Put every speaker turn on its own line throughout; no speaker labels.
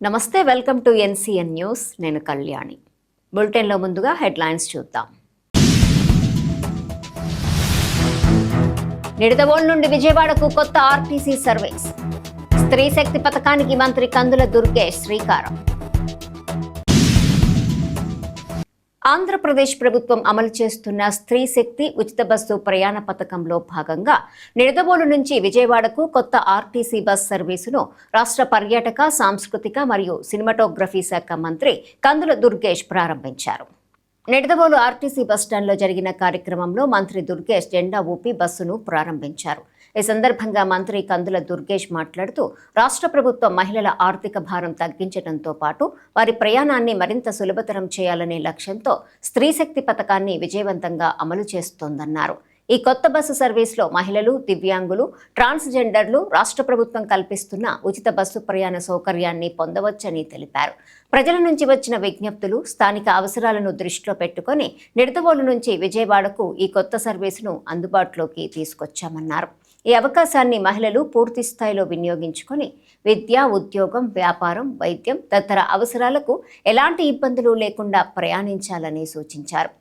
నమస్తే, welcome to NCN news. నేను కళ్యాణి. బులెటిన్లో ముందుగా హెడ్లైన్స్ చూద్దాం. నిడదవోలు నుండి విజయవాడకు కొత్త ఆర్టీసీ సర్వీస్. స్త్రీ శక్తి పథకానికి మంత్రి కందుల దుర్గేష్ శ్రీకారం. ఆంధ్రప్రదేశ్ ప్రభుత్వం అమలు చేస్తున్న స్త్రీ శక్తి ఉచిత బస్సు ప్రయాణ పథకంలో భాగంగా నిడదవోలు నుంచి విజయవాడకు కొత్త ఆర్టీసీ బస్ సర్వీసును రాష్ట్ర పర్యాటక, సాంస్కృతిక మరియు సినిమాటోగ్రఫీ శాఖ మంత్రి కందుల దుర్గేష్ ప్రారంభించారు. నిడదవోలు ఆర్టీసీ బస్టాండ్లో జరిగిన కార్యక్రమంలో మంత్రి దుర్గేష్ జెండా ఊపి బస్సును ప్రారంభించారు. ఈ సందర్భంగా మంత్రి కందుల దుర్గేష్ మాట్లాడుతూ రాష్ట్ర ప్రభుత్వం మహిళల ఆర్థిక భారం తగ్గించడంతో పాటు వారి ప్రయాణాన్ని మరింత సులభతరం చేయాలనే లక్ష్యంతో స్త్రీ శక్తి పథకాన్ని విజయవంతంగా అమలు చేస్తోందన్నారు. ఈ కొత్త బస్సు సర్వీస్లో మహిళలు, దివ్యాంగులు, ట్రాన్స్జెండర్లు రాష్ట్ర ప్రభుత్వం కల్పిస్తున్న ఉచిత బస్సు ప్రయాణ సౌకర్యాన్ని పొందవచ్చని తెలిపారు. ప్రజల నుంచి వచ్చిన విజ్ఞప్తులు, స్థానిక అవసరాలను దృష్టిలో పెట్టుకుని నిడదవోలు నుంచి విజయవాడకు ఈ కొత్త సర్వీసును అందుబాటులోకి తీసుకొచ్చామన్నారు. ఈ అవకాశాన్ని మహిళలు పూర్తి స్థాయిలో వినియోగించుకొని విద్య, ఉద్యోగం, వ్యాపారం, వైద్యం తదితర అవసరాలకు ఎలాంటి ఇబ్బందులు లేకుండా ప్రయాణించాలని సూచించారు.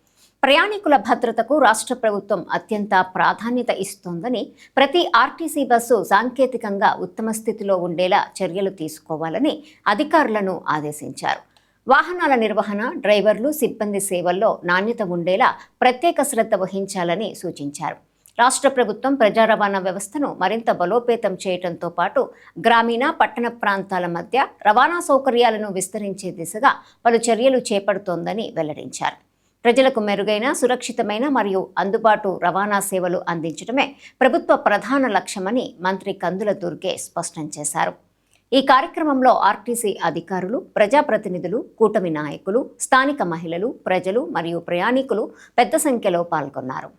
ప్రయాణికుల భద్రతకు రాష్ట్ర ప్రభుత్వం అత్యంత ప్రాధాన్యత ఇస్తోందని, ప్రతి ఆర్టీసీ బస్సు సాంకేతికంగా ఉత్తమ స్థితిలో ఉండేలా చర్యలు తీసుకోవాలని అధికారులను ఆదేశించారు. వాహనాల నిర్వహణ, డ్రైవర్లు, సిబ్బంది సేవల్లో నాణ్యత ఉండేలా ప్రత్యేక శ్రద్ధ వహించాలని సూచించారు. రాష్ట్ర ప్రభుత్వం ప్రజా రవాణా వ్యవస్థను మరింత బలోపేతం చేయడంతో పాటు గ్రామీణ, పట్టణ ప్రాంతాల మధ్య రవాణా సౌకర్యాలను విస్తరించే దిశగా పలు చర్యలు చేపడుతోందని వెల్లడించారు. ప్రజలకు మెరుగైన, సురక్షితమైన మరియు అందుబాటు రవాణా సేవలు అందించడమే ప్రభుత్వ ప్రధాన లక్ష్యమని మంత్రి కందుల దుర్గేష్ స్పష్టం చేశారు. ఈ కార్యక్రమంలో ఆర్టీసీ అధికారులు, ప్రజాప్రతినిధులు, కూటమి నాయకులు, స్థానిక మహిళలు, ప్రజలు మరియు ప్రయాణికులు పెద్ద సంఖ్యలో పాల్గొన్నారు.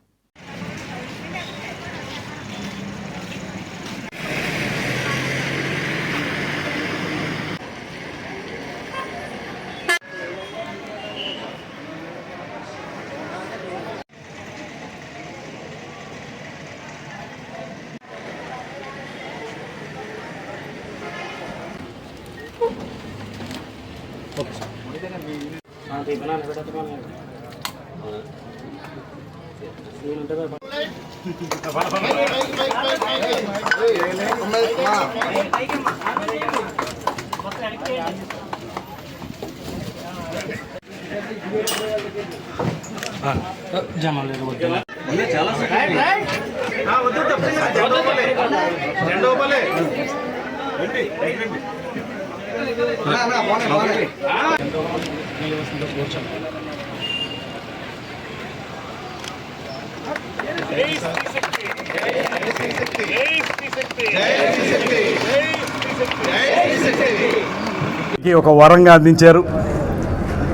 ఒక వరంగా అందించారు.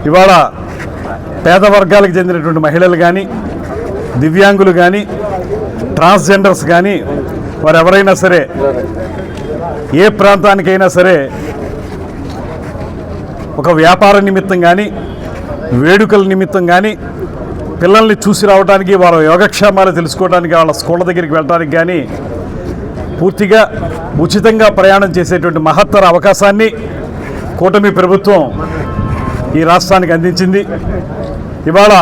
ఇవాళ పేద వర్గాలకు చెందినటువంటి మహిళలు కానీ, దివ్యాంగులు కానీ, ట్రాన్స్జెండర్స్ కానీ, వారు ఎవరైనా సరే ఏ ప్రాంతానికైనా సరే ఒక వ్యాపార నిమిత్తం కానీ, వేడుకల నిమిత్తం కానీ, పిల్లల్ని చూసి రావడానికి, వాళ్ళ యోగక్షేమాలు తెలుసుకోవడానికి, వాళ్ళ స్కూళ్ళ దగ్గరికి వెళ్ళడానికి కానీ పూర్తిగా ఉచితంగా ప్రయాణం చేసేటువంటి మహత్తర అవకాశాన్ని కూటమి ప్రభుత్వం ఈ రాష్ట్రానికి అందించింది. ఇవాళ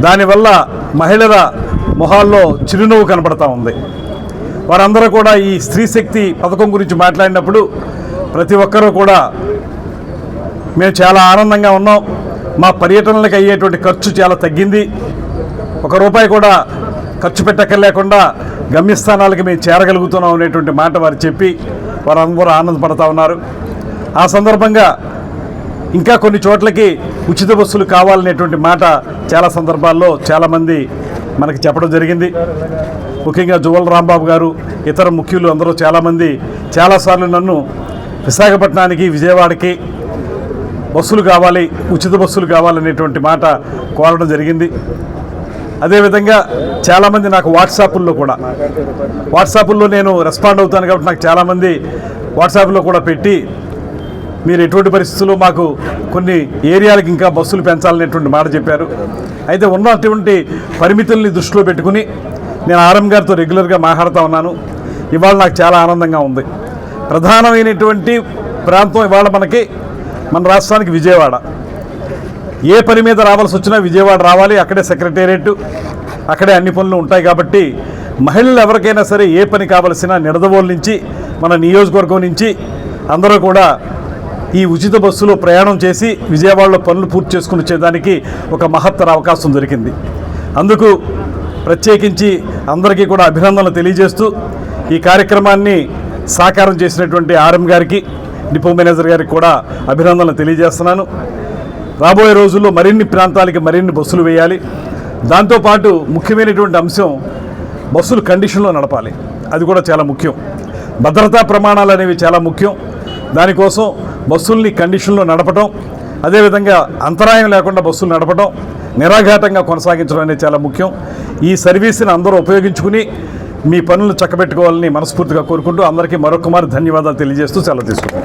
దానివల్ల మహిళల మొహాల్లో చిరునవ్వు కనపడతా ఉంది. వారందరూ కూడా ఈ స్త్రీ శక్తి పథకం గురించి మాట్లాడినప్పుడు ప్రతి ఒక్కరూ కూడా మేము చాలా ఆనందంగా ఉన్నాం, మా పర్యటనలకు అయ్యేటువంటి ఖర్చు చాలా తగ్గింది, ₹1 కూడా ఖర్చు పెట్టక్కర్లేకుండా గమ్యస్థానాలకి మేము చేరగలుగుతున్నాం అనేటువంటి మాట వారు చెప్పి వారందరూ ఆనందపడతా ఉన్నారు. ఆ సందర్భంగా ఇంకా కొన్ని చోట్లకి ఉచిత బస్సులు కావాలనేటువంటి మాట చాలా సందర్భాల్లో చాలామంది మనకి చెప్పడం జరిగింది. ముఖ్యంగా జువల్ రాంబాబు గారు, ఇతర ముఖ్యులు అందరూ చాలామంది చాలాసార్లు నన్ను విశాఖపట్నానికి, విజయవాడకి బస్సులు కావాలి, ఉచిత బస్సులు కావాలనేటువంటి మాట కోరడం జరిగింది. అదేవిధంగా చాలామంది నాకు వాట్సాప్లో నేను రెస్పాండ్ అవుతాను కాబట్టి నాకు చాలామంది వాట్సాప్లో కూడా పెట్టి మీరు ఎటువంటి పరిస్థితుల్లో మాకు కొన్ని ఏరియాలకు ఇంకా బస్సులు పెంచాలనేటువంటి మాట చెప్పారు. అయితే ఉన్నటువంటి పరిమితుల్ని దృష్టిలో పెట్టుకుని నేను ఆర్ఎం గారితో రెగ్యులర్గా మాట్లాడుతూ ఉన్నాను. ఇవాళ నాకు చాలా ఆనందంగా ఉంది. ప్రధానమైనటువంటి ప్రాంతం ఇవాళ మన రాష్ట్రానికి విజయవాడ. ఏ పని మీద రావాల్సి వచ్చినా విజయవాడ రావాలి, అక్కడే సెక్రటేరియట్, అక్కడే అన్ని పనులు ఉంటాయి. కాబట్టి మహిళలు ఎవరికైనా సరే ఏ పని కావలసినా నిడదవోలు నుంచి మన నియోజకవర్గం నుంచి అందరూ కూడా ఈ ఉచిత బస్సులో ప్రయాణం చేసి విజయవాడలో పనులు పూర్తి చేసుకుని వచ్చేదానికి ఒక మహత్తర అవకాశం దొరికింది. అందుకు ప్రత్యేకించి అందరికీ కూడా అభినందనలు తెలియజేస్తూ ఈ కార్యక్రమాన్ని సాకారం చేసినటువంటి ఆర్ఎం గారికి, డిపో మేనేజర్ గారికి కూడా అభినందనలు తెలియజేస్తున్నాను. రాబోయే రోజుల్లో మరిన్ని ప్రాంతాలకి మరిన్ని బస్సులు వేయాలి. దాంతోపాటు ముఖ్యమైనటువంటి అంశం బస్సులు కండిషన్లో నడపాలి. అది కూడా చాలా ముఖ్యం. భద్రతా ప్రమాణాలు అనేవి చాలా ముఖ్యం. దానికోసం బస్సుల్ని కండిషన్లో నడపడం, అదేవిధంగా అంతరాయం లేకుండా బస్సులు నడపడం, నిరాఘాటంగా కొనసాగించడం అనేది చాలా ముఖ్యం. ఈ సర్వీస్ని అందరూ ఉపయోగించుకుని మీ పనులను చక్కబెట్టుకోవాలని మనస్ఫూర్తిగా కోరుకుంటూ అందరికీ మరొకమారు ధన్యవాదాలు తెలియజేస్తూ సెలవు తీసుకుంటాం.